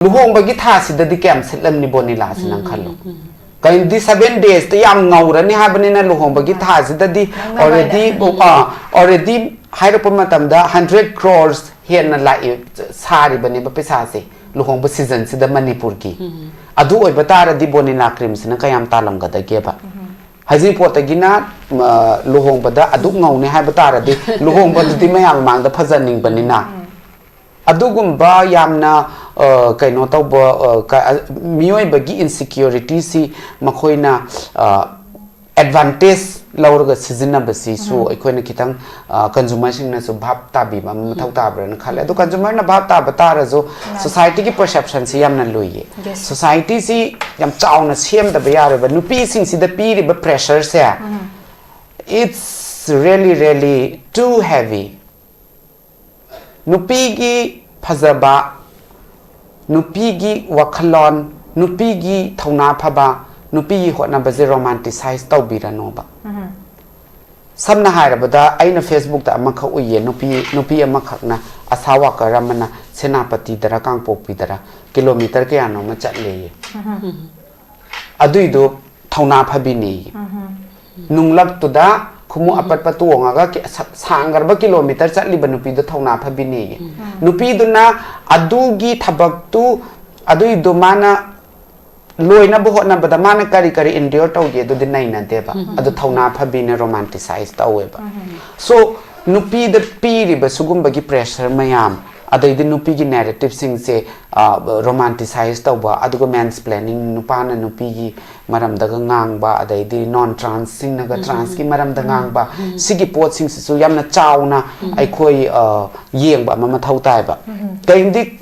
luhong bagi thasi da di kem silam ni bonila sinang khalo kain di 7 days te yam ngaura ni habani na luhong bagi thasi da di already haira pama tamda 100 crores here na lai sari bani ba pesa se luhong ba season si da manipur ki adu oi batara di bonila cream sina kayam talam ga da ke ba haji potagina luhong bada adu ngau ni ha batara di luhong ba di mayam mang da phajaning bani na adugumba yamna kaino tawba miyoi bagi insecurity si makhoina advantage laurga sizina basi so akoina kitang consumer sing na so bhab tabi ma mathau tabran khale adu consumer na bhab ta batara jo society ki perception si yamna loye society si yam chauna sem da bayar ba nupi sing si da piri ba pressure se it's really too heavy nupigi phazaba nupigi wakhalon nupigi thauna phaba nupigi hotna baje romanticize tawbirano ba samna hairabada aina facebook ta amakha uye nupi amakhakna asawa karamana senapati dara kangpokpi dara kilometer ke ano ma chatle aduido thauna phabini nunglak tuda kumu apat patuonga ga sangar ba kilometer chatli ba nupi do thauna phabini nupi duna adugi thabak tu adui do mana loina bo hotna bada mana kari endure tawge do dinai na deba adu thauna phabini romanticize taweba so nupi the piri ba sugum bagi pressure mayam adai di nupi gi narrative sing se romanticize tawba adugo mansplaining nupana nupi gi maram daga ngang ba adai di non trans sing naga trans ki maram da ngang ba sigi pot sing su yamna chauna ai khoi yeng ba mama thau tai ba kaindi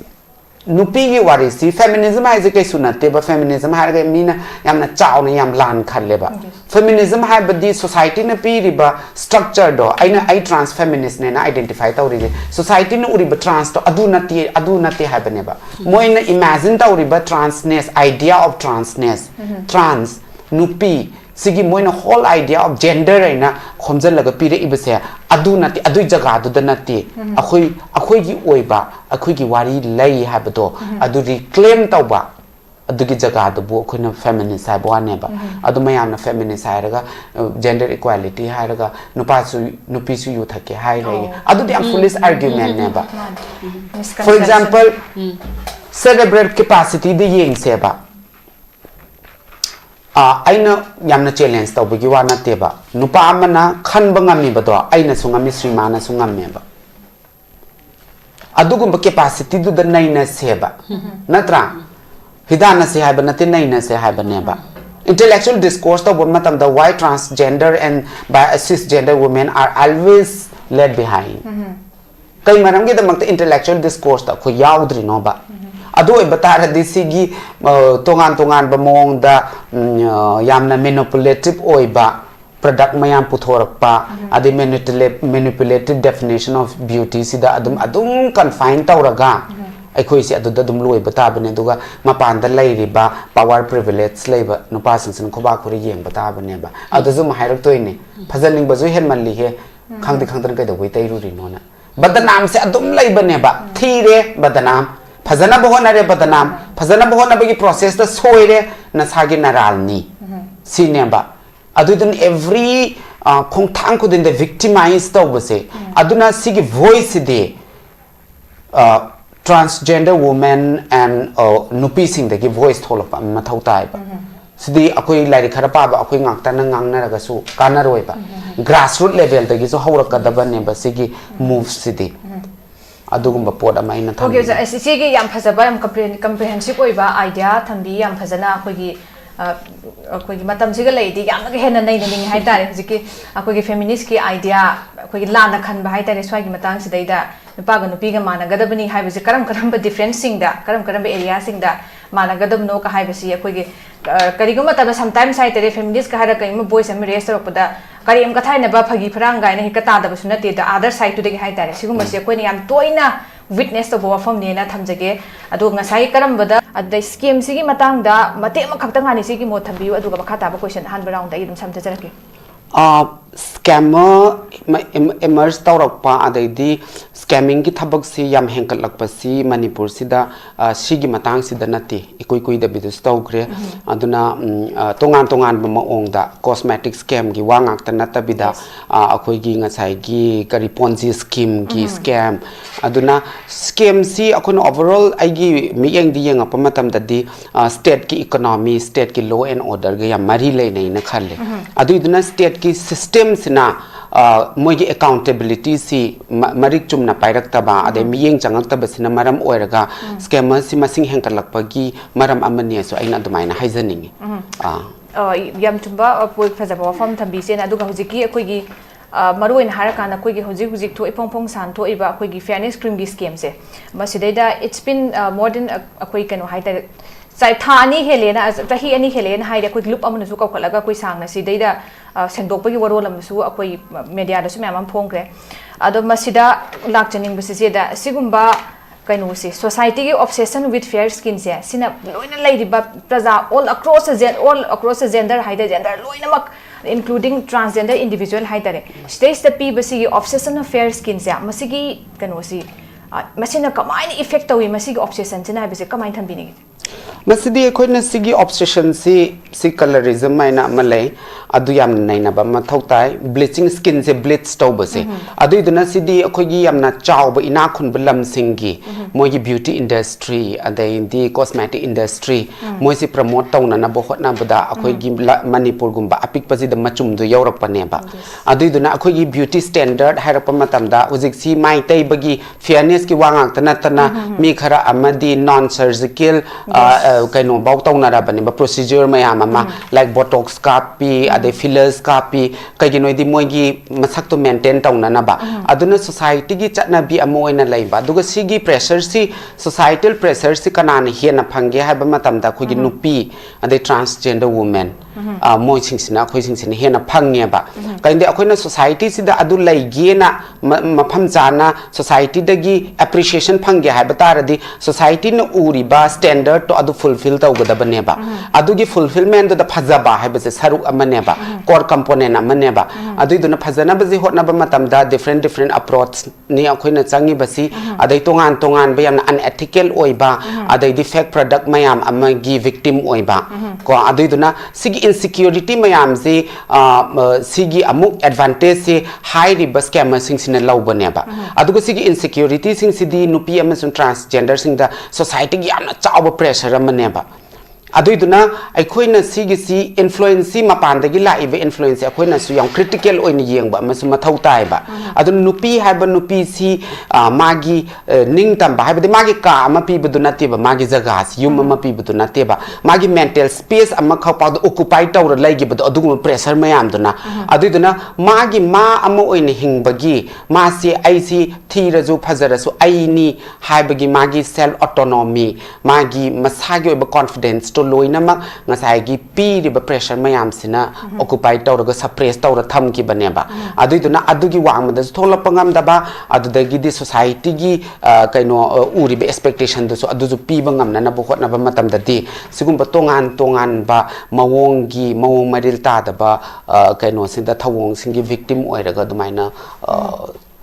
nupi gi wari si feminism hai je kai sunate ba feminism har ga mina yamna chauna yam lan khalle ba feminism hai ba di society na pi ri ba structure do aina ai trans feminist ne na identify tawri society na uri ba trans to adu nati hai ba ne ba moina imagine tawri ba transness idea of transness trans nupi sigi moina whole idea of gender aina khomjal laga pire ibase adu nati adu jaga du da nati akhoi gi oiba akhoi gi wari lai habado adu reclaim tawba adu gi jaga du bo khoina feminist hai bo ne ba adu mayam na feminist hai raga gender equality hai raga nupi su yu thake hai lai adu di foolish argument ne ba for example cerebral capacity de yeng se ba aina yamna challenge tawbagi wa na teba nupa amana khanba ngami bado aina sungami srimana sungame ba adugum capacity du da naina seba natra hidana se haiba nate naina se haiba neba intellectual discourse to bon matam the why transgender and by cisgender women are always led behind kai maram ge damak intellectual discourse ta ko yaudri no ba adu batara disigi tongan ba mong da yamna manipulative oiba product mayam puthorakpa adi manipulative definition of beauty sida adum confine tawraga aikhoi si adu dum loi bata bane duga mapan da lairi ba power privilege leiba nupa singsin khoba khuri yeng bata bane ba adu zum hairak toine phajaning ba ju hen manli he khangdan kai da wei tai ru ri nona badanam se adum leiba ne ba thire badanam fazana bohona re badanam fazana bohona bagi process da soire na sagi naralni sineba adudun every khongthang khudin the victimized to base aduna sigi voice de transgender women and nupi sing de voice tholapa mathau tai ba sidi akoi lairi khara pa ba akoi ngak ta na ngang na raga su kana roi ba grassroots level de gi so hawra ka da ba ne ba sigi move sidi adugumba pot ama ina tham okay so sigi yam phajaba yam comprehensive oiba idea thambi yam phajana akoi gi matam siga leidi yam ga hena nei ning hai tare hujiki akoi feminist ki idea akoi lana khan ba hai tare swai gi matang sidaida nupa ga nupi ga mana gadabani hai bisi karam different sing da karam area sing da mana gadab no ka hai bisi akoi kariguma tab sometimes hai tare feminist ka hara kai ma voice am raise ropda kari am ka thai na ba phagi phrang ga ne hikata da basuna te the other side to de hai tare sigum basi akoi ni yam toina witness to bo from ne na thamjage adu ngasai karam bada adai scheme sigi matang da mate ma khaktang ani sigi mo thambiu adu ga bakha ta ba question han round da idum samta jarake scammer emerge tawrakpa adaidi scamming ki thabak si yam henkalakpa si Manipur sida sigi matang sida nati ikoi koi da bidus tawgre aduna tongan maong da cosmetic scam gi wangak ta nata bida akoi gi ngasai gi kari ponzi scheme gi scam aduna scam si akona overall aigi miyeng di yang apa matam da di state ki economy state ki law and order ga yam mari le nei na khalle adu iduna state ki system sina moigi accountability si marik chumna pairak taba ade miyeng changak taba sina maram oiraga scammer si masing henkalakpa gi maram amani so aina dumaina haizaningi yam chumba poi phajaba wafam thambi sen aduga hojiki akoigi maruin harakana akoigi hojik tho ipong san tho iba akoigi fairness cream gi scam se masidaida it's been more than akoi kano haita sai thani helena tahi ani helena haida akoi loop amana su kaukalaga akoi sangna sidaida sengdokpagi warol amsu akoi media da su myam phongkre ado masida lakchaning bisise da sigumba kaino se society ki obsession with fair skin se sina loina leidiba praja all across the gender haida gender loina mak including transgender individual haidare stage the p basi obsession of fair skin se masigi kaino si masina kamain effect tawi masigi obsession sina bise kamain thambini masidi ekhoi sigi obsession si colorism maina malai adu yam naina ba mathau tai bleaching skin se bleach to base adu iduna sidi ekhoi gi yamna chaw ba ina khun balam singi moi gi beauty industry adai di cosmetic industry moi si promote tawna na bo hotna bada ekhoi gi Manipur gumba apik paji da machum du yaurak pane ba adu iduna ekhoi gi beauty standard hairapa matam da ujik si mai tai bagi fairness ki wangak tana mi khara amadi non surgical kaino bau tawna ra bani ba procedure mayam ama like botox kapi ade fillers kapi kai noi di moi gi masak to maintain tawna na ba aduna society gi chatna bi amoina laiba duga sigi pressure si societal pressure si kanana hiena phange ha ba matam da khogi nupi ade transgender women moi singsina khoi singsina hiena phangye ba kainde akhoina society si da adu laigi na mafam jana society dagi appreciation phangye ha ba taradi society na uri ba standard to adu fulfill tawgada bane ba adu gi fulfillment da phajaba ha ba se saruk amane ba core component amane ba adu iduna phajana ba ji hotna ba matam da different approach ni akhoina changi basi adai tongan ba yamna unethical oiba adai di fake product mayam amagi victim oiba ko adu iduna sigi insecurity mayam ji sigi amuk advantage se high riba scammer sing sina lawbane ba adu sigi insecurity sing sidi nupi amasun transgender sing da society gi amna chawa pressure amane ba aduiduna aikoina si influence mapandagi laiba influence akoina su yang critical oina yengba masu mathau tai ba adu nupi haiba nupi si magi ningtam ba haiba magi ka ama pi budu nate ba magi jaga si yum ama pi budu nate ba magi mental space ama khapa occupy tawra laigi budu adu pressure mayam duna aduiduna magi ma ama oina hingbagi ma si ai si thiraju phajarasu aini haibagi magi self autonomy magi masagi oiba confidence to loina mak ngasai gi pi riba pressure mayam sina occupy tawra suppress tawra tham ki bane ba aduiduna adugi wang da thola pangam da ba adudagi di society gi kaino uri be expectation du so adu pi bangam na bo hotna ba matam da di sigum ba tongan ba mawong maril ta da ba kaino sin da thawong singi victim oiraga dumaina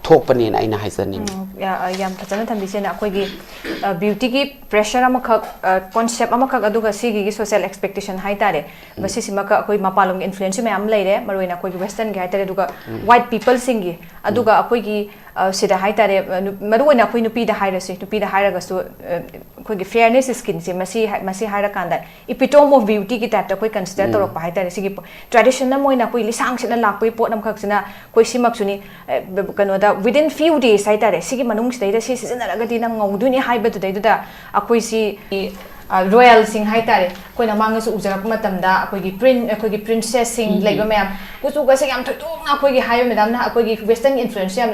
thokpani na aina haizani yam thachana thambise na akoi gi beauty gi pressure amakha concept amakha aduga sigi gi social expectation haitare basi simaka akoi mapalong influence me am leire maroina akoi gi western gi haitare aduga white people singi aduga akoi gi sida haitare maroina akoi nupi da hairase nupi da hairaga so akoi gi fairness skin se masi haira kanda epitome of beauty gi tat akoi consider torok pa haitare sigi tradition na moina akoi lisang sina lakpoi pot nam khak sina koi simak suni kano da within few days haitare sigi manung sida si sizinaragadi nang ngawduni haibatu da akoi si royal sing haitare koina manga su ujarak matamda akoi gi princess sing leiba mayam kusu ga sing am thoidong na akoi gi haiba madam na akoi gi western influence yam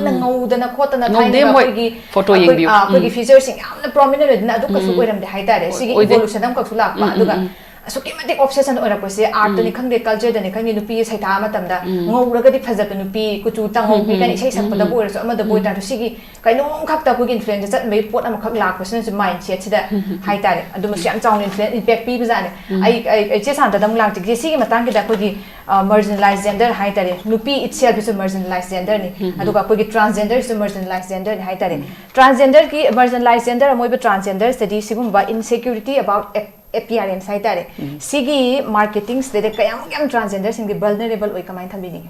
na ngawdana khotana thaina akoi gi photo yeng bi akoi gi features sing am na prominent na adu kasu oiram de haitare sigi evolution am kaksu lakpa aduga असुकी मते obsession ओरा कोसे art दनि खंगदे culture दनि खंगदे नुपी Saitha मतमदा ngौरगदि फजब नुपी कुचु तंगौबी कनि इसै सकपदा बोरसो अमदा बोइता सिगी कइनो खक्ता को influence चत मै pot अम खक लाखपसन सु mindset सिदा हाइतारे अदुम SIAM chown impact P बजाने आई चे Santa दम लांग ति सिगी मतंग दा कोगी marginalized gender haitare nupi itself is a marginalized gender ni aduga kogi transgender is a marginalized gender ni haitare transgender ki marginalized gender amoiba transgender study sigumba insecurity about appearance haitare sigi marketing de kayam transgender singi vulnerable oi kamai thambini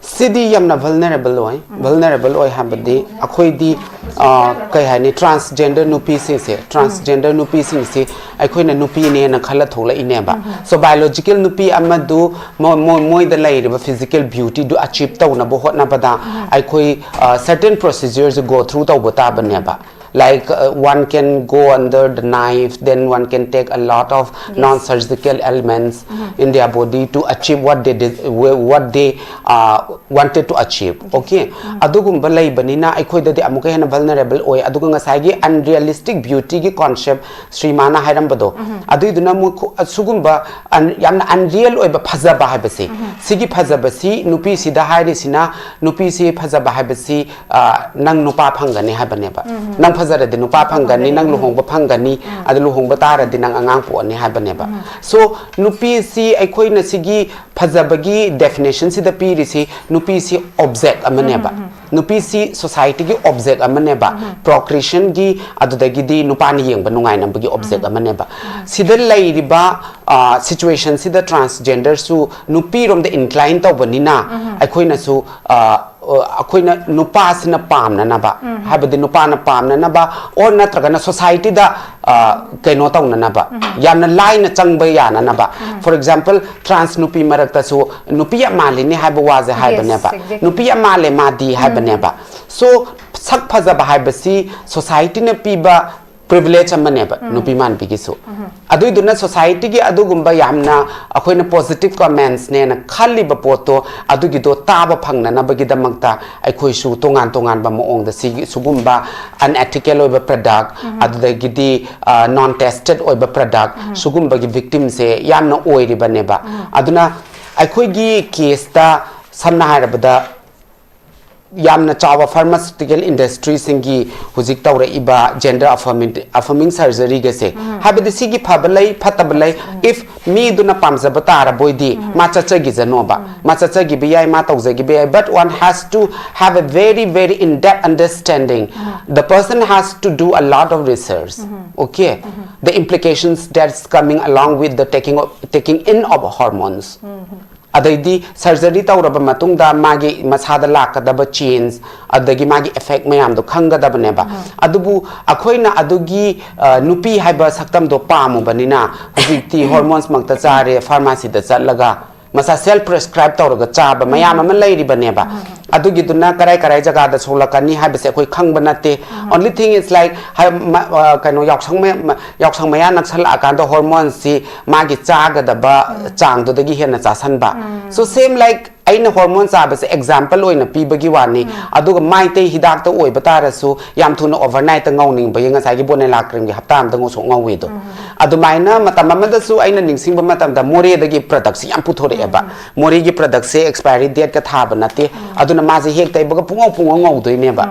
Sidi yamna vulnerable oi habdi akhoi di kai hani transgender nupi se transgender nupi se akhoi na nupi ne na khala thola ine ba so biological nupi amadu moi da lai ba physical beauty do achieve taw na bo hot na bada akhoi certain procedures go through taw bata bane ba like one can go under the knife, then one can take a lot of non-surgical elements in their body to achieve what they did, what they wanted to achieve. Okay, adugum balai banina akhoi da de amuka hena vulnerable oi aduga ngasai gi unrealistic beauty gi concept Sri Mana hairam bado adu iduna mu sugum ba yamna unreal oi ba phajaba haibase sigi phajaba si nupi si da hairi sina nupi si phajaba haibasi nang nupa phangani haibane ba nang zara de nupa phangani nang luhongba phangani adu luhongba tara de nang angang po ani habane ba so nupi si akhoi na sigi phajabagi definition si da piri si nupi si object amane ba nupi si society gi object amane ba procreation gi adu da gi di nupa ni yeng ba nungai nam gi object amane ba sidal lai ri ba situation si da transgender su nupi rom de incline to banina akhoi na su akhoi na nupa sina pamna na ba habadi nupa na pamna na ba or natraga na society da kaino tauna na ba yamna line changba yana na ba for example trans nupi marakta su nupi amale ni haba waze haba ne ba nupi amale madi haba ne ba so sak phaja ba haba si society na piba privilege amane ba nupi man bigi so adu iduna society gi adu gumba yamna akhoi na positive comments ne na khali ba poto adu gi do ta ba phangna na bagi damakta akhoi su tongan ba moong da si sugumba unethical oi ba product adu da gi di non tested oi ba product sugumba gi victim se yamna oi ri ba ne ba aduna akhoi gi case ta samna harabada yamna chawa pharmaceutical industry singi huzik tawra iba gender affirming surgery ge se habedi sigi phabalai phatabalai if me duna pamza batara boidi ma chacha gi janoba ma chacha gi bi ai ma tawza gi bi but one has to have a very in depth understanding the person has to do a lot of research okay the implications that's coming along with the taking in of hormones adadi surgery tawraba matungda magi masada lakadaba change adagi magi effect mayam do khangadaba neba adubu akhoina adugi nupi haiba saktam do pamu banina hujikti hormones makta chare pharmacy da chatlaga masa self prescribe tawraga chaba mayam ama lairi baneba adugi duna karai jaga da solakani haibase khoi khangba nate only thing is like kaino yaksang maya naksal akanda hormones si magi chaga da ba chang do dagi hena chasan ba so same like aina hormones abase example oina pibagi wani aduga maite hidak ta oi batarasu yam thuna overnight ta ngauning ba yanga sagi Bonila cream gi haptam ta ngoso ngawi do adu maina matam amada su aina ningsing ba matam da more dagi products yam puthore ba more gi products se expiry date ka tha ba nate aduna maji hek tai ba pungau ngau doi ne ba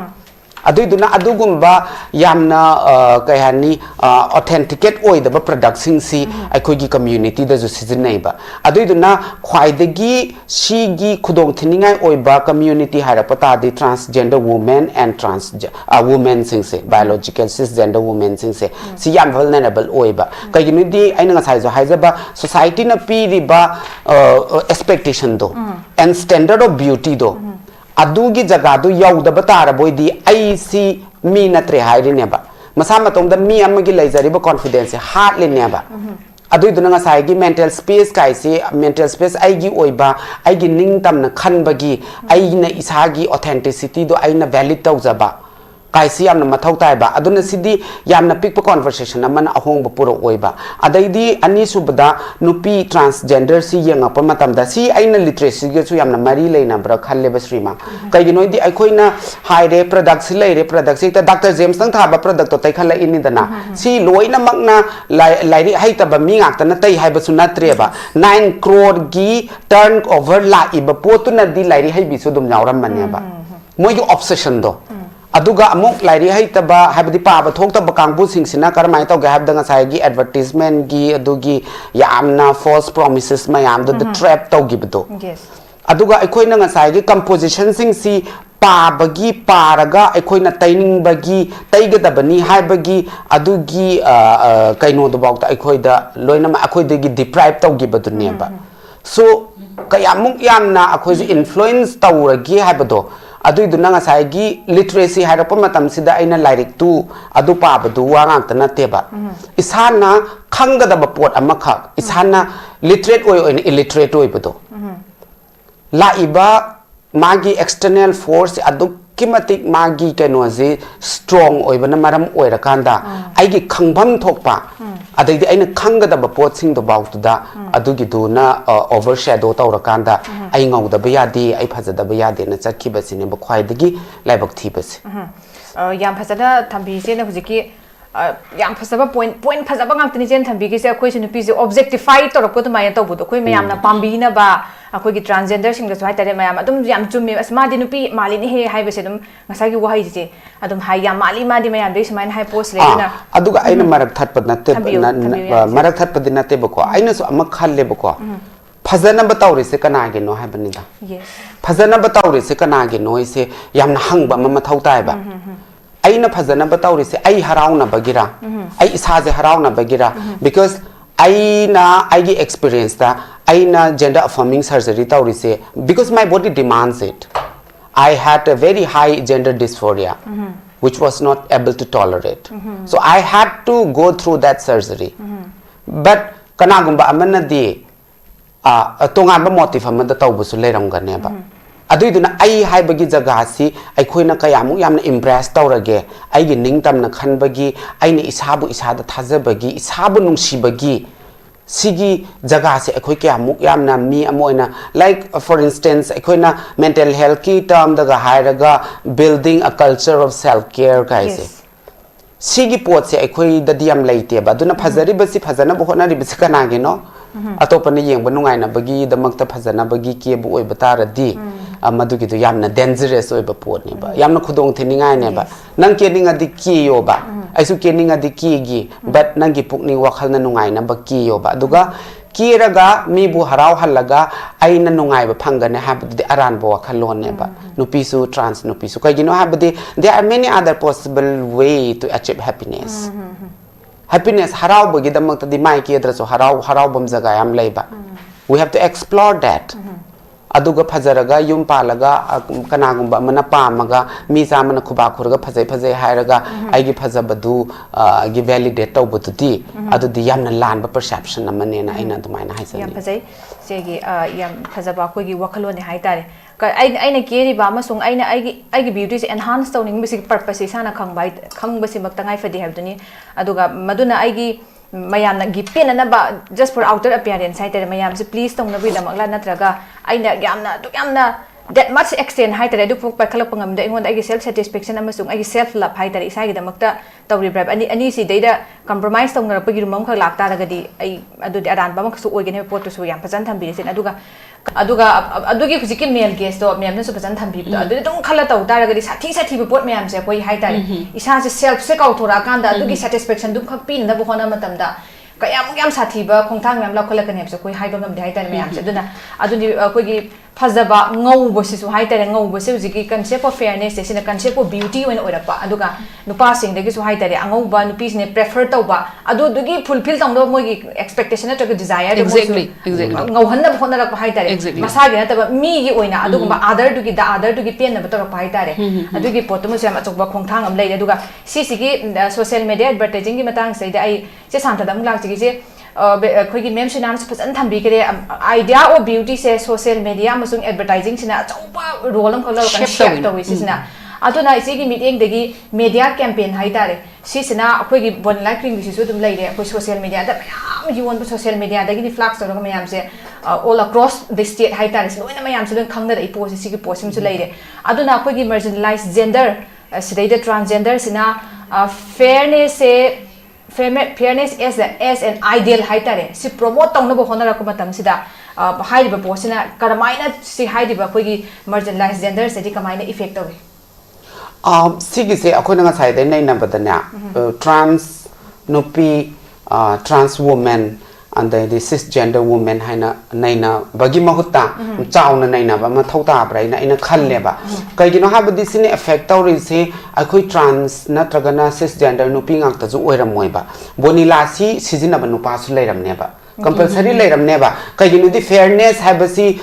aduna adugumba yamna kahani authenticate oi da product sing si akhoi gi community da ju season ba aduna khwaidagi sigi khudong thiningai oi ba community hara pata di transgender women and women sing se biological cisgender women sing se si yam vulnerable oi ba kaigini di aina ngasai jo haiza ba society na pi ri ba expectation do and standard of beauty do adugi jaga du yaudaba tara boidi ai si mi natre hairi neba masa matong da mi amagi laizari ba confidence hardly neba adu iduna nga sai gi mental space kai si mental space ai gi oiba ai gi ning tam na khan bagi ai na isa gi authenticity do ai na valid tau jaba kaisi yamna mathau tai ba aduna sidi yamna pick conversation amana ahong ba puro oiba adaidi ani subada nupi transgender si yenga pa matam da si aina literacy ge su yamna mari leina bra khalle ba srima kai noi di aikoina haire product si leire product si ta Dr. James tang thaba product to tai khala ini dana si loina makna lairi haita ba mi ngak ta na tai haiba su natre ba 9 crore gi turnover la iba potu na di lairi hai bi su dum nyawram manya ba moi yu obsession do aduga amuk lairi hai taba habdi pa ba thok taba kangbu sing sina karmai to ga habda nga sai gi advertisement gi adugi yamna false promises mayam the trap to gi bdo yes aduga aikoi na nga sai gi composition sing si pa bagi paraga aikoi na taining bagi taiga da bani hai bagi adugi kaino do bawta aikoi da loina ma aikoi de gi deprive to gi bdu ne ba so kayamuk yamna aikoi influence tawragi hai bdo adu iduna nga sai gi literacy hairapa matam sida aina lyric tu adu pa badu wa ngak tana teba isana khanga da bapot amakha isana literate oi illiterate oi bado la iba magi external force adu kimatik magi kenozi strong oi bana maram oi rakanda ai gi khangbam thokpa adai aina khanga da bapot sing do bawtu da adu gi du na overshadow tawrakanda ai ngau da bayadi ai phaja da bayadi na chakhi basine ba khwai dagi laibak thi bas yam phajana thambi se na hujiki yam phajaba point phajaba ngam tini jen thambi gi se khoi sinu pi je objectify torako to maya to bu khoi mayam na pambi na ba akoi gi transgender sing da so hai tare mayam adum yam chumi asma di nupi mali ni he hai base dum ngasai gi wahai je adum hai yam mali ma di mayam de smain hai post le na aduga aina marak that pad na te marak that pad na te bako aina so amak khalle bako phajana batawri se kana ge no hai banida yes phajana batawri se kana ge no ise yamna hangba ma mathau tai ba aina phajana batawri se ai harauna bagira ai isa je harauna bagira because aina aigi experience ta aina gender affirming surgery tawri se because my body demands it I had a very high gender dysphoria which was not able to tolerate so I had to go through that surgery but kanagumba amana di tongan ba motive amada tawbusu leiramgane ba aduiduna ai haibagi jaga si aikoina kayamu yamna impress tawrage aigi ningtamna khanbagi aina isabu isada thajabagi isabu nungsibagi sigi jaga se aikoi kayamu yamna mi amoina like for instance aikoina mental health ki term daga hairaga building a culture of self care kaise sigi pot se aikoi dadiyam leite ba duna phajari basi phajana bohona ri bisi kana ge no atopani yengba nungai na bagi damakta phajana bagi ke bu oi batara di amadu gi do yamna dangerous oi ba pot ne ba yamna khudong thiningai ne ba nang ke ninga di ki yo ba aisu ke ninga di ki gi but nang gi pukni wakhal na nungai na ba ki yo ba duga kiraga mi bu harau halaga aina nungai ba phangane habdi aran bo wakhal lon ne ba nupi su trans nupi su kai gi no habdi there are many other possible way to achieve happiness happiness harau bagi damak ta di mai ki adra so harau bam jaga yam leiba we have to explore that aduga phajaraga yum palaga kanagumba mana pamaga mi zamana khuba khurga phajai hairaga aigi phajabadu gi validate tawbuti adudi yamna lanba perception amane na aina dumaina haisani yam phajai segi yam phajaba ko gi wakhalone haitare aina keri ba masung aigi beauty se enhance tawning basic purpose sana khangbasi maktangai fadi habduni aduga maduna aigi mayam na gipen na ba just for outer appearance hai tere mayam se please tong na bi damakla natraga aina yamna that much extent hai tere du pok pakhalak pangam da ingon ai self satisfaction amasung ai self love hai tere isai gi damakta tawri bribe ani si deida compromise tong na pagi rumam khak lakta daga di ai adu di aran ba mak su oigene pot to su yam pajan thambi sen adugi hujiki male guest to mem na su pajan thambi to adu dong khala taw daga di sathi pot mem se koi hai tere isa se self se kau thora kan da adugi satisfaction dum khak pin na bu khona matam da kayam sathi ba khongthang mem la kholak ne se koi hai ba ngam dai tere mem se aduna aduni koi gi phajaba ngau bosi su hai tere ngau bosi hujiki concept of fairness se concept of beauty when oirapa aduga nupa sing dagi su hai tere angau ba nupi ne prefer taw ba adu dugi fulfill tang do moi gi expectation na to desire exactly ngau han na phona ra hai tere masa gi na ta mi gi oina aduga ba other dugi pen na ba to ra hai tere adugi potumu se ma chokba khongthang am lai aduga si social media advertising gi matang se ai se santa dam lak ji je khoi mem sinan su phasan thambi kare idea of beauty se social media amasung advertising sina chauba role am khala kan shape to wi sina aduna isigi meeting degi media campaign haitare sisina akhoi gi Bonila kring sisu dum leire akhoi social media da mayam yuon bu social media dagi ni flags to mayam se all across the state haitare loina mayam se khangna dai post sigi post sim su leire aduna akhoi gi marginalized gender sidai transgender sina fairness se fairness as an ideal haitare si promote tawna bo honara ko matam sida hairiba posina karamaina si hairiba khoi gi marginalized gender se di kamaina effect tawi sigi se akhoi nga sai dai nai na badana trans nupi trans woman and the cisgender woman haina naina bagi mahutta chauna naina ba ma thauta braina ina khalle ba kai gino ha badi sine effect tawri se akhoi trans natragana cisgender nupi ngak ta ju oiramoi ba bonila si sijina ba nupa su leiramne ba compulsory leiramne ba kai gino di fairness ha basi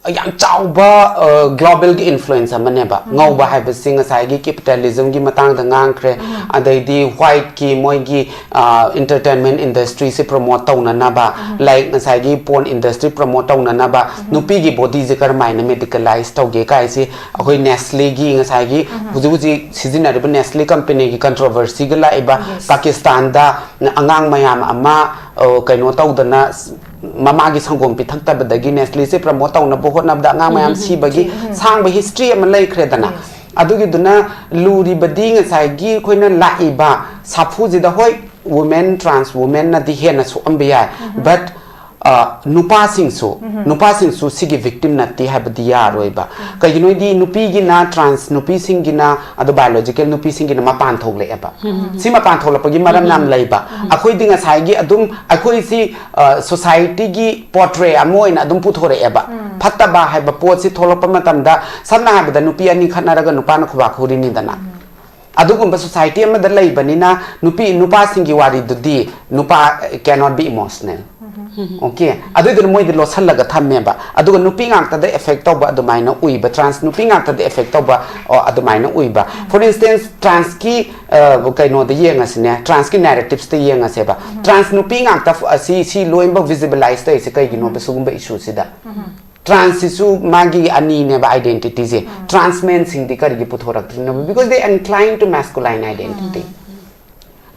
yam chauba global gi influence amane ba ngauba ha basi ngasai gi capitalism gi matang da ngang kre adai di white ki moi gi entertainment industry se promote tauna na ba like ngasai gi porn industry promote tauna na ba nupi gi body je kar mai na medicalize tauge kai se akoi Nestle gi ngasai gi huji sijina de Nestle company gi controversy ga la iba Pakistan da angang mayam ama kaino taudana mama gi sangom pi thakta badagi Nestle se promote tauna bo hot nabda nga mayam si bagi sang ba history am lai khredana adugi duna luri badi nga sai gi khoina laiba sapu ji da hoi women trans women na di hena so ambiya but nupa sing su sigi victim na ti habdi ya roiba kai gi noi di nupi gi na trans nupi sing gi na adu biological nupi sing gi na mapan thok le ba si mapan thok la pagi maram nam leiba akhoi dinga sai gi adum akhoi si society gi portray amoi na adum puthore eba phatta ba hai ba pot si tholop matam da samna ha da nupi ani khanara ga nupa na khuba khuri ni dana adugumba society ama da leiba ni na nupa sing gi wari dudi nupa cannot be emotional okay adu de moi de losal laga thamme ba adu ga nupi ngak ta de effect to ba adu maina ui ba trans nupi ngak ta de effect to ba adu maina ui ba for instance trans ki kai no de yenga sine trans ki narratives te yenga se ba trans nupi ngak ta si loimba visibilize te se kai gi no ba sugumba issue sida trans isu magi ani ne ba identity se trans men sing di kar gi puthorak no because they incline to masculine identity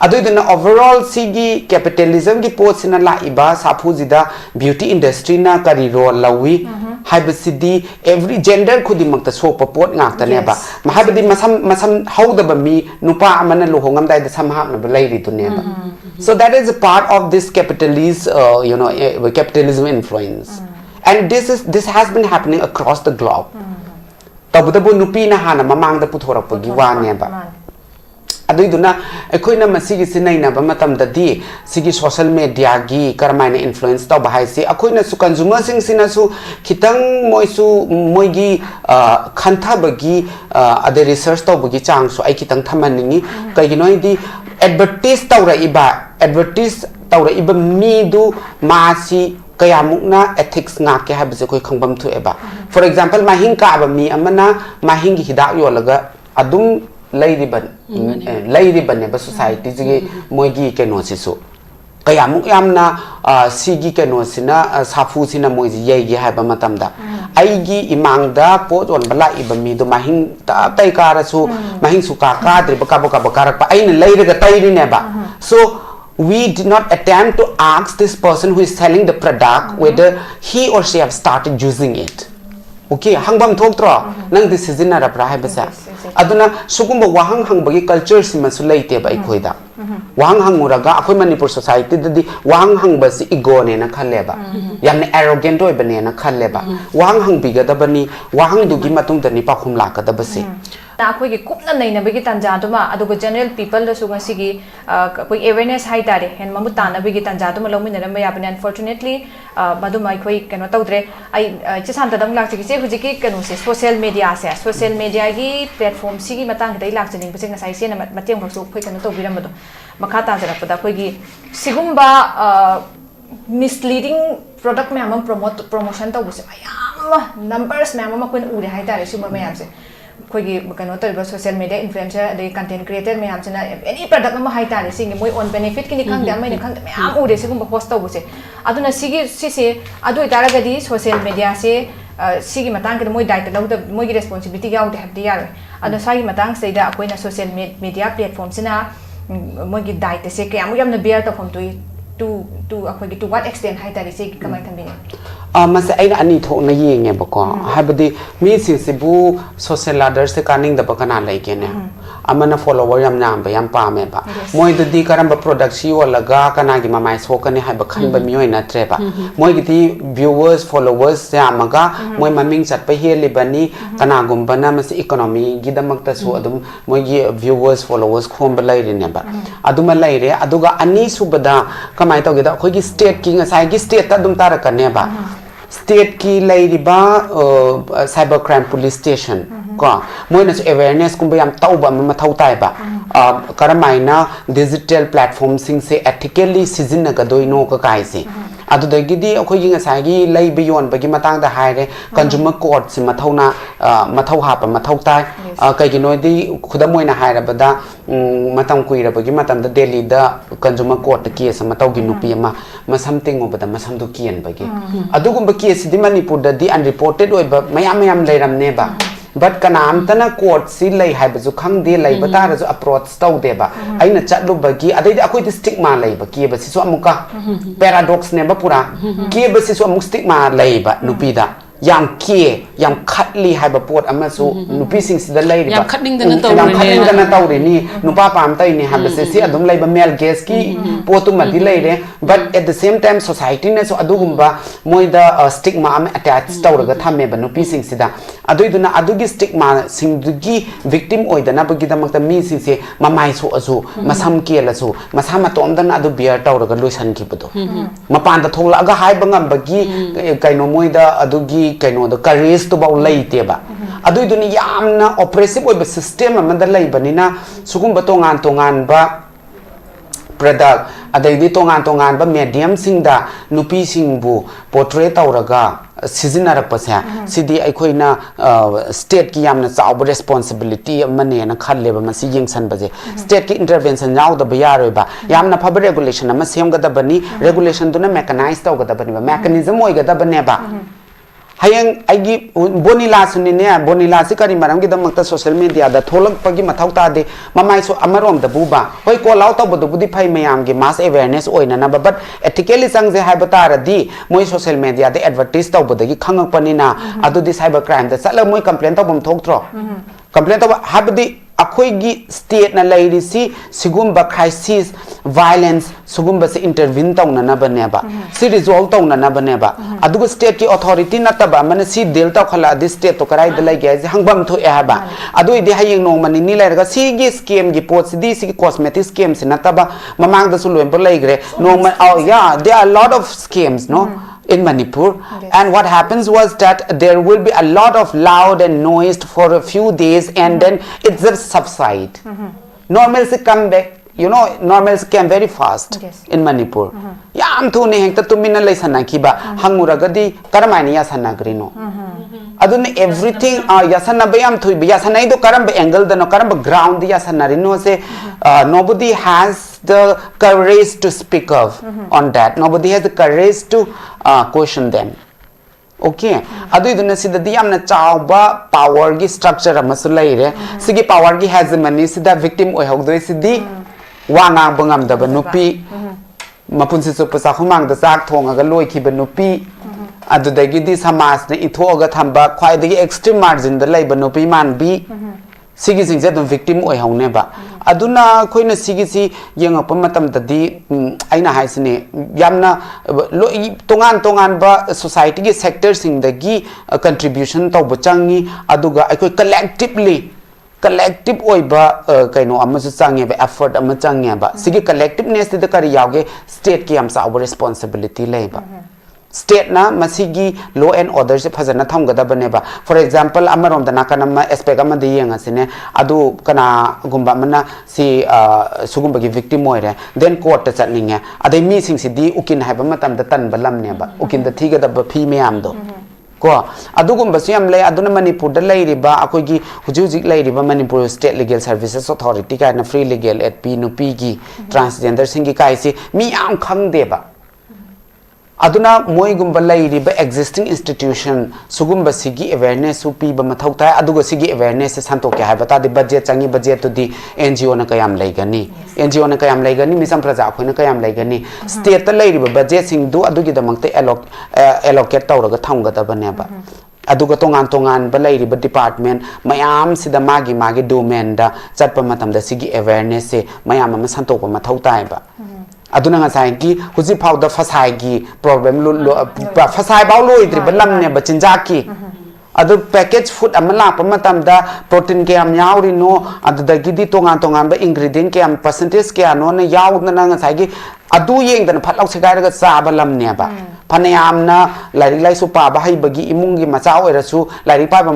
adudana overall sigi capitalism gi posina la iba saphujida beauty industry na kari role lawi haibasidi every gender khudi makta sopa pot ngakta ne ba mahabadi masam hauda ba mi nupa amana lohongam dai da samhap na lai ri tu ne ba so that is a part of this capitalist capitalism influence and this has been happening across the globe tabudabu nupi na hana mamang da puthorak pa gi wa ne ba aduduna ekoina masigi sinaina ba matam da di sigi social media gi karmaina influence to bahai se akoina su consumer sing sina su khitang moi gi khantha bagi ade research to bagi chang su ai khitang thamaningi kai gi noi di advertise tawra iba mi du ma si kayamukna ethics nga ke habse koi khangbam thu eba for example mahin ka ba mi amana mahin gi hidak yo laga adum lairiban ne ba society ji moigi keno sisu kayamuk yamna sigi keno sina safu sina moiji yegi haiba matamda aigi imangda pot on bala ibami do mahin ta tai karasu mahin suka kadri baka karak pa aina lairiga tairi ne ba so we did not attempt to ask this person who is selling the product whether he or she have started using it okay hangbam thoktra nang this is in ra pra haibasa aduna sugumba wahang hangbagi culture sima su leite ba ikhoida wahang hanguraga akhoi manipur society dadi wahang hangba si ego ne na khalle ba yamne arrogant oi bane na khalle ba wahang hangbiga da bani wahang dugi matung dani pa khum la ka da basi na akhoi gi kupna nei na bagi tanja duma adugo general people da suga sigi koi awareness hai tare hen mamu tana bagi tanja duma lomin na ya bani unfortunately maduma akhoi keno tawdre ai chisan ta dang lak chi se huji ki keno se social media gi platform sigi matang dai lak chining bese ngasai se na mateng khok su khoi keno to biram do makha ta jara pada khoi gi sigumba misleading product me amam promotion to buse ayam numbers me amam koin ure hai tare sumar me amse khoi kano toriba social media influencer ade content creator me amchana any product ma hai tare singi moi on benefit kini khang da mai khang me am ure sigumba post to buse aduna sigi sise adu itara gadi social media se सिगी Matang के मोई दायित्व लौद मोई की responsibility याउदे हबदि यार अदो सागी मतंग सेदा अकोइना सोशल मीडिया प्लेटफॉर्म सिना मोई की दायित्व से के यामु यामना बेयर तफम to अखोगी to what extent हाई तारी से कमाई थंबिने मसे अइना अनि थोकना येंगे बको हाबदि मी सिसिबु सोशल लैडर से कानिंग द बकना लैकेने अमना फॉलोवर याम नाम याम पामे बा मोय दि करम प्रोडक्ट सी ओलगा कनागी ममाय सोकने हाब खनब मियोय नत्रे बा मोय गिति व्यूअर्स फॉलोवर्स यामगा मोय ममिंग चटप हेलिबनी कनागुंबना मसे इकोनॉमी गिदमक्ता सो अदुम मोय गी व्यूअर्स फॉलोवर्स खोम बलाइरिने बा अदुमा लाइरे अदुगा अनि सुबदा कमाय तोगेदा अखोगी स्टेट की ngसाई स्टेट ता दुम तारकने बा स्टेट की लाइरिबा साइबर क्राइम पुलिस स्टेशन को मोइनस अवेयरनेस कुंबा याम तौबा मथौ ताइबा करमाइना डिजिटल प्लेटफॉर्म सिंग से एथिकली सिजिनगदोइनो का काइसे अदुदगिदी अखोगी ngसाई लाइब योनबगी मतंगदा हाइरे कंज्यूमर कोर्ट से मथौ हाप मथौ ताइ कइगिनोदि खुदा मोइना हाइरबदा मतम कुइरबगी मतमदा दिल्ली दा कंज्यूमर कोर्ट केस मतौगी नुपी अमा मसम तिंगोबदा मसमदु कियनबगी अदुगुंबा केस दि मणिपुर दा दि अनरिपोर्टेड ओइबा मयाम लैरमनेबा बट कनामतना कोर्ट सी लै हाइबजु खंगदे लैबा तारजु अप्रोच तौदेबा अइना चटलुबगी अदैदि अखोइदि स्टिग्मा लैबा केबसिसु अमुका पैराडॉक्स नेबा पुरा केबसिसु अमुक स्टिग्मा लैबा नुपीदा याम खटली हाइबा पोट अमसु नुपी सिंग सिदा लैरिबा याम खटनिंगदना तौरेनी नुपा पाम तैनी हाबसे सि अदुम लैबा मेल गेस की पोतु मदि लैरे but at the same time society ने सो अदुगुंबा मोइदा स्टिग्मा अम अटैच तौरगा थमेबा नुपी सिंग सिदा अदुइदुना अदुगी स्टिग्मा सिंगदुगी विक्टिम ओइदना बगिदमक्ता मी सिंसे ममाइ सो असु मसम केलसु मसा मतोमदना अदु बियर तौरगा लुसन खिबदो मपान द थोलागा हाइबा ngambagi kaino moida adugi kaino द करेज तो बाउ लैतेबा अदुइदुनी यामना ऑपरेसिव ओइबा सिस्टम अमदा लैबनिना सुगुंबा तोंगान बा प्रोडक्ट अदैदि तोंगान बा मीडियम सिंगदा नुपी सिंगबु पोर्ट्रे तौरगा सिजिनरपसे सिदि अखोइना स्टेट की यामना चाव रेस्पॉन्सिबिलिटी अमने न खल्लेबा मसी यंगसनबजे स्टेट की इंटरवेंशन यावदबा यारोइबा यामना फब रेगुलेशन अमा सेमगदबनी रेगुलेशन दुना मेकनाइज तौगदबनी मैकेनिज्म ओइगदबनेबा hayang aigi bonila sunine bonila si kari maram gi damakta social media da tholak pagi mathau ta de mamai so amarom da buba hoi ko law ta bodu budi phai mayam gi mass awareness oina na but ethically sang je haibata radi moi social media de advertise ta bodu gi khangak panina adu di cyber crime da sala moi complaint ta bom thok tro complaint ta habdi अखोइगी state ना लैरिसी सिगुम्बा crisis violence सुगुम्बा से intervene तौना बनेबा सि resolve तौना बनेबा अदुग state की authority नतबा मन सि डील तौखला दि स्टेट तो कराइ द लैगे जे हंगबम थो एहाबा अदुइ दि हायिंग नोंग मनि नि लैरगा सिगी स्कीम गी पोट सिदि सिगी कॉस्मेटिक स्कीम से नतबा ममांग द सुलोइम ब लैग्रे नोंग या there are lot of schemes no in Manipur and what happens was that there will be a lot of loud and noise for a few days and then it just subside normalcy come back you know normalcy came very fast in Manipur yam thune hekta tumina leisana kiba hanguragadi karamaini yasana grino adun everything yasana bayam thui yasana ido karamba angle dano karamba ground yasana rino se nobody has the courage to speak of on that nobody has the courage to question them okay aduiduna sidadi yamna chawba power gi structure amasu leire sigi power gi hegemony sida victim oi hogdoi sidi wana bangam da nupi mapunsi su pasa khumang da chak thonga loi khi nupi adudagi di samaj ne ithoga thamba khwai dagi extreme margin da laiba nupi manbi sigi sing dum victim oi haune ba aduna khoina sigi si yengapa matam dadi aina haisine yamna tongan ba society gi sector sing dagi contribution tawba changi aduga akoi collective oiba kaino amasu change ba effort ama change ba sigi collectiveness de kari yauge state ki amsa our responsibility leiba state na masigi law and order se phajana thamgada baneba for example amarom dana kanama aspect ama de yenga sine adu kana gumba mana si sugumba gi victim oire then court ta chatninge adai mi sing si di ukin haiba matam da tan balam ne ba ukin da thiga da ba phi meam do ko adugumba siam le aduna manipur da leiriba akogi hujujik leiriba manipur state legal services authority ka na free legal aid p nupi gi transgender sing gi kai si mi am khang de ba aduna moi gumba lairi ba existing institution sugumba sigi awareness su pi ba mathau ta aduga sigi awareness santo ke ha bata de budget changi budget to di NGO na kayam laigani NGO na kayam laigani misam praja khoina kayam laigani state ta lairi ba budget sing du adugi da mangte allocate tawraga thamga da bane ba aduga tongan ba lairi ba department mayam sida magi domain da chatpa matam da sigi awareness se mayam ma santo ba mathau ta ba aduna nga sai ki huji phau da fasai gi problem fasai baw lo idri balam ne bachinja ki adu package food amala pamatam da protein ke am yauri no adu da gidi tongan ba ingredient ke am percentage ke ano na yaw na nga sai gi adu yeng dan phat law sagai ga sa balam ne ba phanayam na lari lai su pa ba hai bagi imung gi macha oi rasu lari pa ba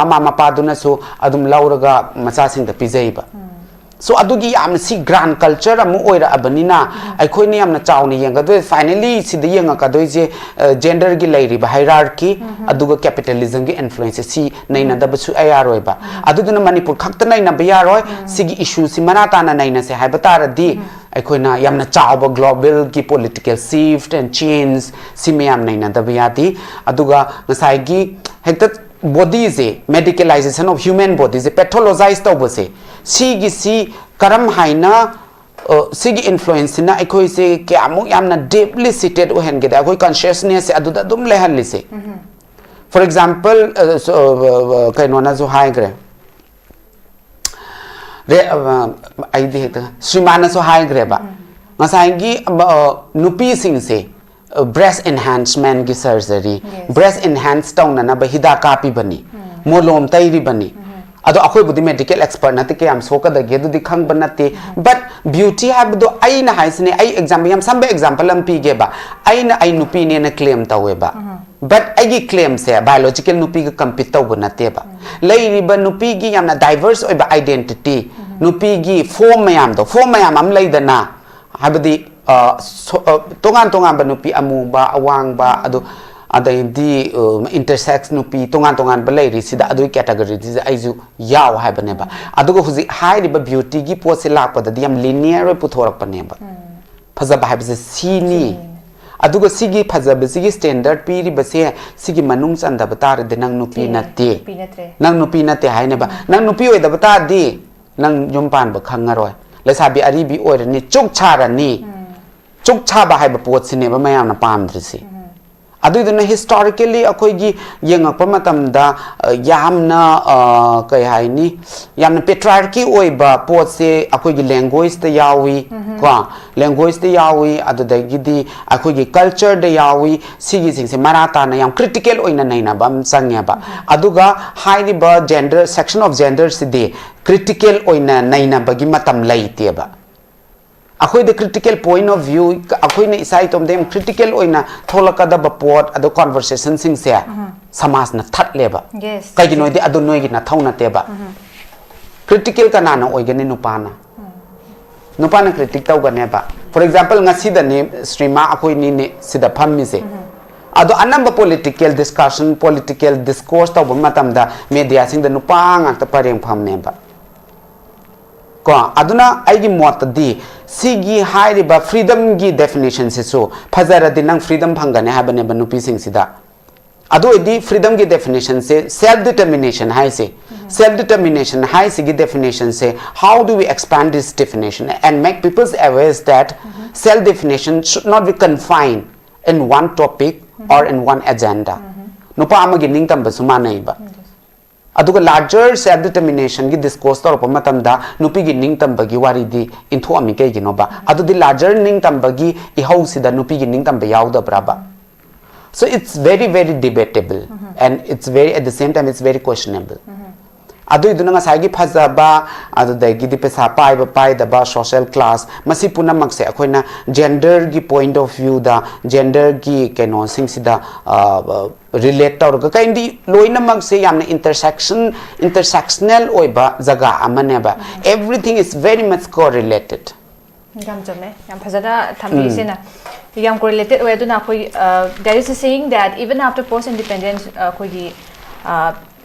mama pa du na su adum lauraga macha sing da pizai ba so adugi am si grand culture amu oira abanina ai khoi ne amna chawni yenga do finally si de yenga ka doi je gender gi lairi ba hierarchy aduga capitalism gi influence si naina da basu ayaroi ba aduduna manipur khakta naina ba yaroi sigi issue si manata na naina se hai batara di ai khoi na yamna chawba global gi political shift and change si me am naina da ba yati aduga ngasai gi hekta body se medicalization of human body se pathologize to bose si karam haina sigi influence na ekoi se ke amu yamna deeply seated o hen geda ekoi consciousness adu da dum le han se for example kaino na zo hai gre re ai di heta srimana so hai gre ba ngasai gi nupi sing se breast enhancement gi surgery breast enhance tong na ba hida kapi bani molom tairi bani ado akhoi budi medical expert na te ke am soka da ge du di khang banate but beauty have do ai na haisne ai example yam sambe example am pi ge ba ai na ai nupi ne na claim tawe ba but ai gi claim se biological nupi ga compete taw banate ba lai ri ba nupi gi yam na diverse oi ba identity nupi gi form mayam am lai da na habdi tongan ba nupi amu ba awang ba ado adai di intersex nupi tongan ba lai ri sida adu category di aizu yaw ha bane ba adugo huji high ri ba beauty gi po se lak pa da yam linear puthorak pa ne ba phaza ba ha bse sini adugo sigi phaza ba sigi standard pi ri ba se sigi manung chan da ba tar de nang nupi na te nang nupi na te hai ne ba nang nupi oi da ba ta di nang yum pan ba khangaroi lesabi ari bi oi ni chuk chara ni chuk cha ba hai ba pot sine ba mayam na pam drisi aduduna historically akhoi gi yengak pa matam da yamna kai hai ni yamna patriarchy oi ba pot se akhoi gi language te yawi ko language te yawi aduda gi di akhoi gi culture de yawi sigi sing se marata na yam critical oina naina bam sangya ba aduga high ba gender section of gender se de critical oina naina bagi matam laite ba akhoi the critical point of view akhoi ne isai tom dem critical oina tholaka da bapot ado conversation sing se samas na that leba yes kai gi noi de ado noi gi na thauna te ba critical kana na oigani nupana critic taw ga ne ba for example ngasi da ne streama akhoi ni ne sida phammi se ado anamba political discussion political discourse taw matam da media sing da nupa ngak ta pareng pham ne ba ko aduna aigi mot di sigi high ba freedom gi definition se so phazara di nang freedom phangane ha bane banupi sing sida ado di freedom gi definition se self determination hai se self determination hai sigi definition se how do we expand this definition and make people aware that self definition should not be confined in one topic or in one agenda nupa amagi ning tam basuma nei ba aduga larger self determination gi discourse tor pa matam da nupi gi ning tam bagi wari di intho ami ke gi no ba adu di larger ning tam bagi I hau sida nupi gi ning tam ba yaw da braba so it's very debatable and it's very at the same time it's very questionable adu iduna nga sai gi phaza ba adu da gi di pesa pai da ba social class masi puna mak se akoina gender gi point of view da gender gi keno sing sida relate tor ga kaindi loina mak se yamna intersectional oiba jaga amane ba everything is very much correlated yam jame yam phajana thambi sena yam correlated way aduna khoi there is a saying that even after post independence khoi gi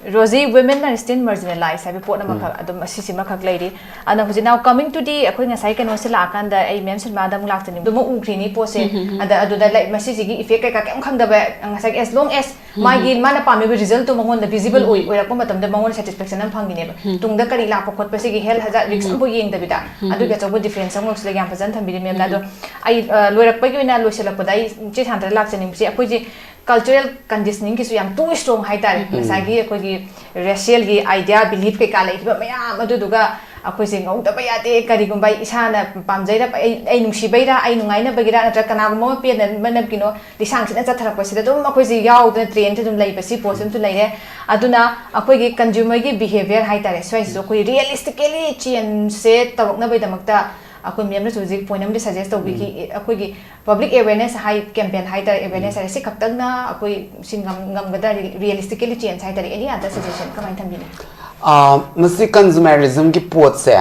Rosie, women are still marginalized. I report them a Sissima lady. And now coming to the Aquina Saikan Osila and I mentioned Madam Lactin, the Mukrini pose, and the Aduna like Massisi, if you come the back, and as long as my gil manapami result to Mahon the visible way, where a comatum the Mahon satisfaction and Pangin, Tunga Karila, Pokot Pasiki, hell has that example in the Vida. I do get a good difference amongst the Yampazan and Bidim. I look at Pagina Lucilla Podai, just 100 lakhs and Puji. Cultural conditioning is too strong high time. Sagi racial idea belief ke kala iba maya maduduga ako sing ong tapayate karigumbay isana pamjayra ay nungsibayra ay nungay na bagira na kana mo pian manab kino disang sina chathara ko sida dum ako si yaw na train dum lai basi posum tu lai re aduna ako gi consumer gi behavior high tare so is ko realistically change se tawak na bay damakta ako miyam na suji point am suggest to biki ako gi public awareness high campaign high tare awareness are se kaptag na ako singam ngam gada realistically change high tare any other suggestion kamay thambini masi consumerism ki pot se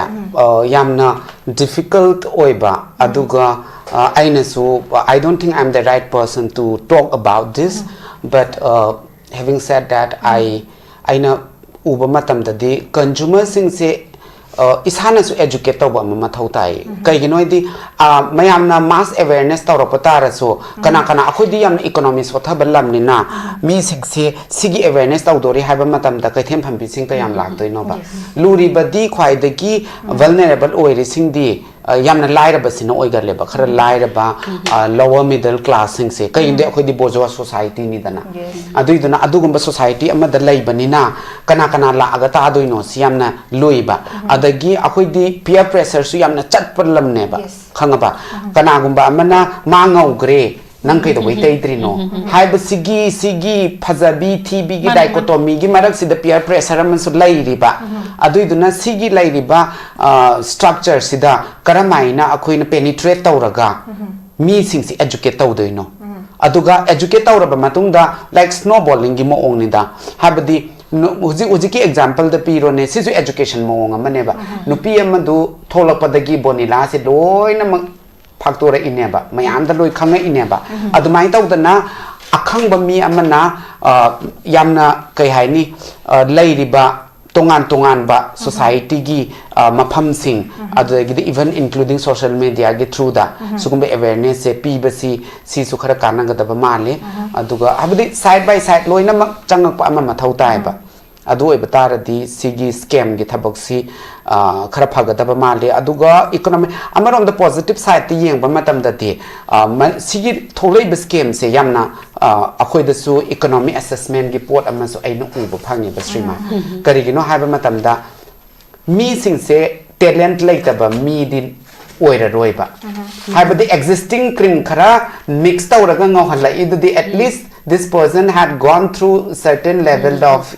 yamna difficult oiba aduga aina su I don't think I'm the right person to talk about this but having said that aina uba matam da di consumer sing se isana su educate tawba ma mathau tai kai gi noi di mayam na mass awareness tawra patara so kana kana akhodi yam economy so tha balam ni na mi sing se sigi awareness tawdori haiba matam da kai them phambi sing ka yam lak toi no ba luri badi khwai de gi vulnerable oiri sing di yamna laira basina oigar leba khara laira ba lower middle class sing se kai inde akhodi bojo society ni dana adu iduna adugumba society amada laibani na kana kana la aga ta doi no siamna loiba adagi akhodi peer pressure su yamna chat parlam ne ba khanga ba kana gumba amana mangau gre nang kai da wai tai tri no haiba sigi phajabi thibi gi dichotomy gi marak sida peer pressure am su lai ri ba adu iduna sigi lai ri ba structure sida karamaina akhoi na penetrate tawraga mi sing si educate tawdoi no aduga educate tawraba matungda like snowballing gi mo ong ni da habadi uji ki example da piro ne sisu education mo ong amane ba nupi amadu tholakpadagi bonila se loina factor ineba mayam da loi khanga ineba adumai tawdana akhangba mi amana yamna kai haini leiriba tongan ba society gi mafam sing adagi even including social media gi through da sugumba awareness se pi basi si su khara kana ga da ba male aduga abdi side by side loina mak changak pa ama mathau tai ba adu oi batara di sigi scam gi thabak si khara phaga da ba male aduga economy amarom the positive side ti yeng ba matam da ti sigi tholei ba scam se yamna akhoi da su economy assessment gi pot ama so aina u ba phangi ba streama kari gi no ha ba matam da mi sing se talent laita ba mi din oira roiba ha ba the existing kring khara mix tawraga ngau hala idu di at least this person had gone through certain level of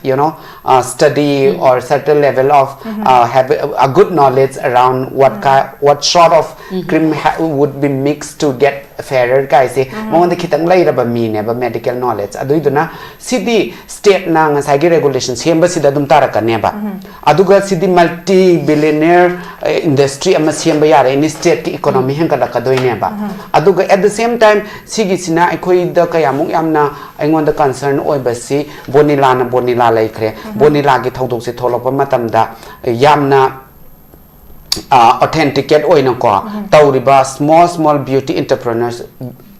study or certain level of have a good knowledge around what sort of cream would be mixed to get fairer guys say mo the khitang lai raba mi ne ba medical knowledge adu iduna sidi state na nga sai regulation semba sida dum taraka ne ba aduga sidi multi billionaire industry ama semba yare in state economy hen kala kadoi ne ba aduga at the same time sigi sina ekhoi da kayamuk yamna aingon da concern oi basi bonila lai khre bonila gi thodok se tholop matam da yamna authenticate oina ko tawriba small beauty entrepreneurs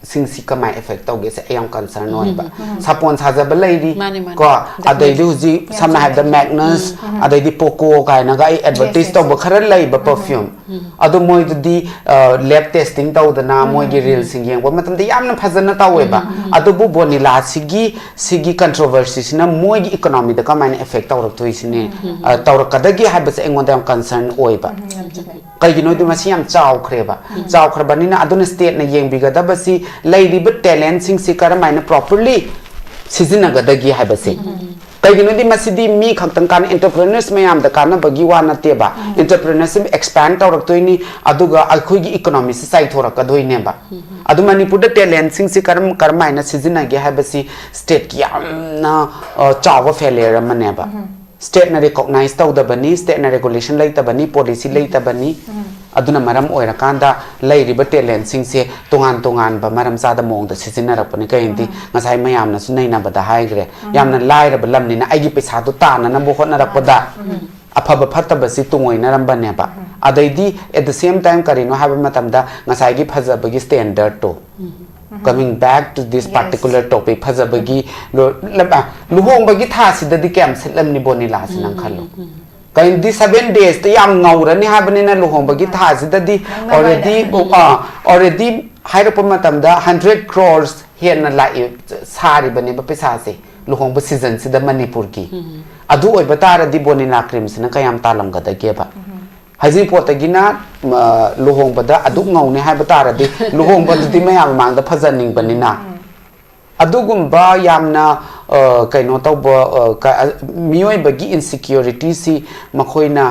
sing si kamai effect tawge se ayam concern oiba sapon sajaba lady ko adai du ji samna have the Magnus adai di Poco kaina ga advertise to ba khara lai ba perfume adu moi di lab testing tawdana moi gi real sing yang ba matam da yamna phajana taweba adu bu bonila sigi controversy sina moi gi economy da kamai effect tawrak toi sine tawrak kadagi ha ba se engon da concern oiba kai gi no di masiam chaw khreba ni na aduna state na yeng biga da basi lady but talent sing si karamaina properly season agadagi habase kai gi no di masidi mi khaktang kan entrepreneurs mayam da kana bagi wa na te ba entrepreneurship expand tawrak toini aduga alkhoi gi economy si sai thorak kadoi ne ba adu manipur da talent sing si karamaina season agi habasi state ki amna chawa failure mane ba state na recognize tawda bani state na regulation laita bani policy laita bani aduna maram oirakanda lairiba talent singse tongan ba maram sada mongda sisinarapani kaindi ngasai mayamna sunaina bada haigre yamna lairaba lamnina aigi pesa to tana na bo khotnarakpada afaba phattaba si tungoina rambane ba adaidi at the same time karino haba matamda ngasai gi phajabagi standard to coming back to this particular topic phajabagi luhong bagi tha sidadi kem setlamni bonila sinang khalo kain di 7 days te yam ngaurani habani na luhong bagi tha sidadi already haira pamatamda 100 crores here na lai sari bani ba pesa se luhong ba season sida manipur ki adu oi batara di bonila cream sina kayam talam ga da ge ba haji potagina luhong bada adu ngaune ha batara di luhong bada di mayam mang da phajaning banina adugumba yamna kaino tawba miyoi bagi insecurity si makhoina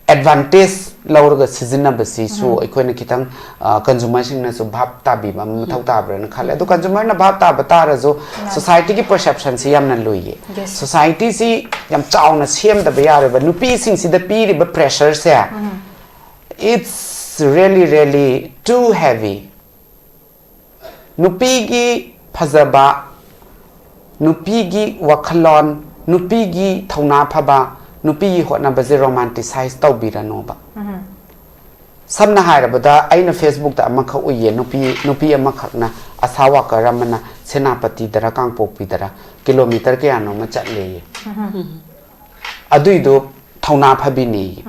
advantage laurga sizina basi so ekoina kitang consumer sing na so bhap ta bi ma mathau ta bran khale adu consumer na bhap ta batara jo society ki perception si yamna loye society si yam chauna sem da bayare ba nupi sing si da pi ri ba pressure se it's really too heavy nupi gi phajaba nupi gi wakhalon nupi gi thauna phaba nupi gi hotna ba je romanticize taw birano ba samna hairabada aina facebook ta amakha uye nupi amakhakna asawa karamana senapati dara kangpokpi dara kilometer ke ano ma chatle aduido thauna phabini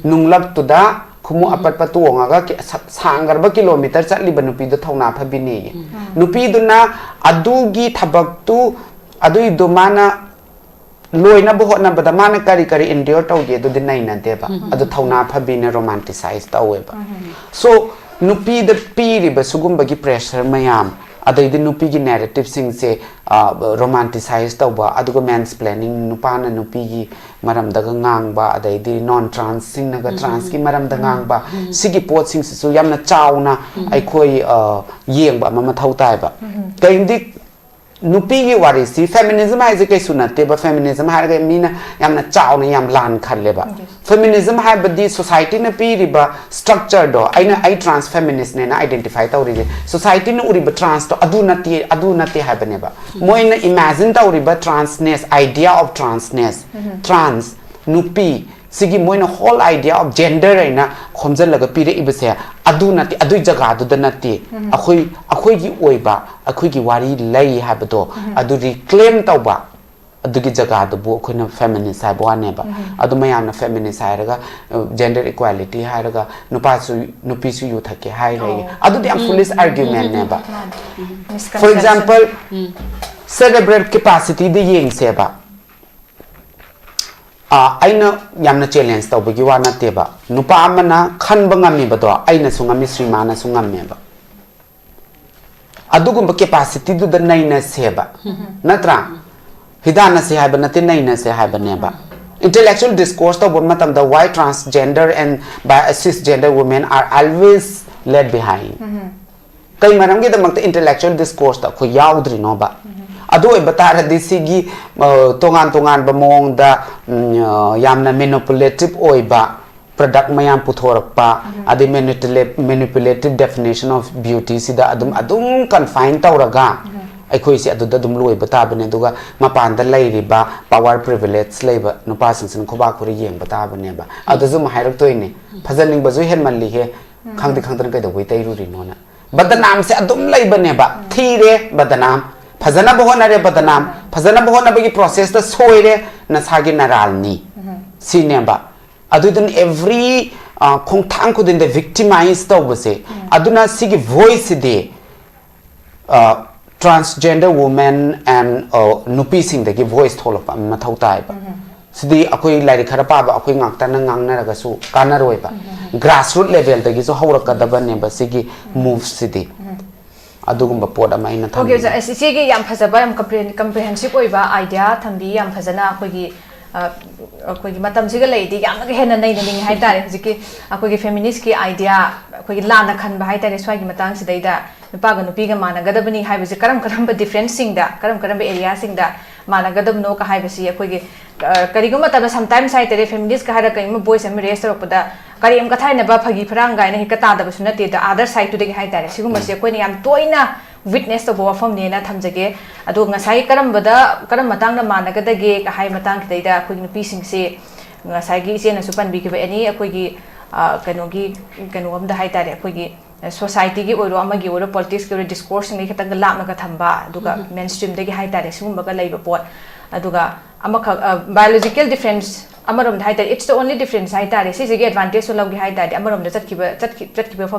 nunglak tuda khumu apat patuanga ga sangar ba kilometer chatli ba nupi do thauna phabini nupi duna adugi thabak tu aduido mana loina bo hotna bada mana kari endure tawje do dinai na deba adu thauna phabina romanticize taweba so nupi the piri ba sugum bagi pressure mayam adai di nupi gi narrative sing se romanticize tawba adugo mansplaining nupana nupi gi maram daga ngang ba adai di non trans sing naga trans ki maram da ngang ba sigi pot sing su yamna chauna ai khoi yeng ba mama thau tai ba kaindi nupi gi warisi feminism hai je kai sunate ba feminism har ga mina yamna chaw na yam lan khalle ba feminism hai badi society na pi riba structure do ai trans feminist ne na identify ta uri society na uri ba trans to adu nati hai bane ba moina imagine ta uri ba transness idea of transness trans nupi sigi moina whole idea of gender aina khomjal laga pire ibase adu nati adu jaga adu da nati akhoi gi oiba akhoi gi wari lai habado adu reclaim tawba adu gi jaga adu bu khoina feminist sai bwane ba adu mayam na feminist sai raga gender equality hai raga nupi su yu thake hai rai adu the foolish argument ne ba for example cerebral capacity de yeng se ba aina yamna challenge tau bagi wana teba nupa amana khan bangami bado aina sungami srimana sungame ba adugum capacity du da naina seba natra hidana se haba nati naina se haba neba intellectual discourse to bon matam the why transgender and cisgender women are always led behind kai maram gi da mak intellectual discourse ta ko yaudri no ba adu e batara disigi tongan ba mong da yamna manipulative oiba product mayam puthorakpa adi manipulative definition of beauty sida adum confine tawraga akhoi si adu da dum loi bata bane duga mapan da lairiba power privilege leiba nupa singsin khoba khuri yeng bata bane ba adu zum hairak toine phajaning ba ju hen manli he khangdan kai da wei tai ru ri nona badanam se adum leibane ba thire badanam phajana bohona re badanam phajana bohona bagi process da soire na sagi naralni sineba adudun every khongthang khudin the victimized tawbase aduna sigi voice de transgender women and nupi sing the voice tholop mathau tai ba sidi akoi lai khara pa ba akoi ngakta na ngang na raga su kana roi ba grassroots level da gi so hawraka da ban ne ba sigi move sidi adugumba pod ama ina tham okay so sigi yam phajaba yam comprehensive oiba idea thambi yam phajana akoi gi matam siga leidi yam ga hena nei ning hai tare hujiki akoi gi feminist ki idea akoi gi lana khan ba hai tare swai gi matang sidaida nupa ga nupi ga mana gadabani hai bisi karam ba different sing da karam ba area sing da mana gadab no ka hai bisi akoi gi kariguma ta sometimes hai tare feminist ka hara kai ma voice am raise ro pada करीम कथाइनबा फगी फरांग गायना हेक तादबसु नते the other side टू दे हाइ तारे सिगुमसे कोइने याम तोइना विटनेस तो वफम नेना थमजगे अदो ngasai karam matang na managade ka hai matang kitaida khoi nupi singse ngasai gi ise na supan bi ke ani khoi gi kano am da hai tare khoi gi society gi oiro ama gi oiro politics gi discourse ngi khatang la ma ka thamba aduga mainstream de gi hai tare sugum ba ga leiba pot aduga ama biological difference amarom hai tare it's the only difference hai tare si gi advantage so log gi hai tare amarom da chat ki ba form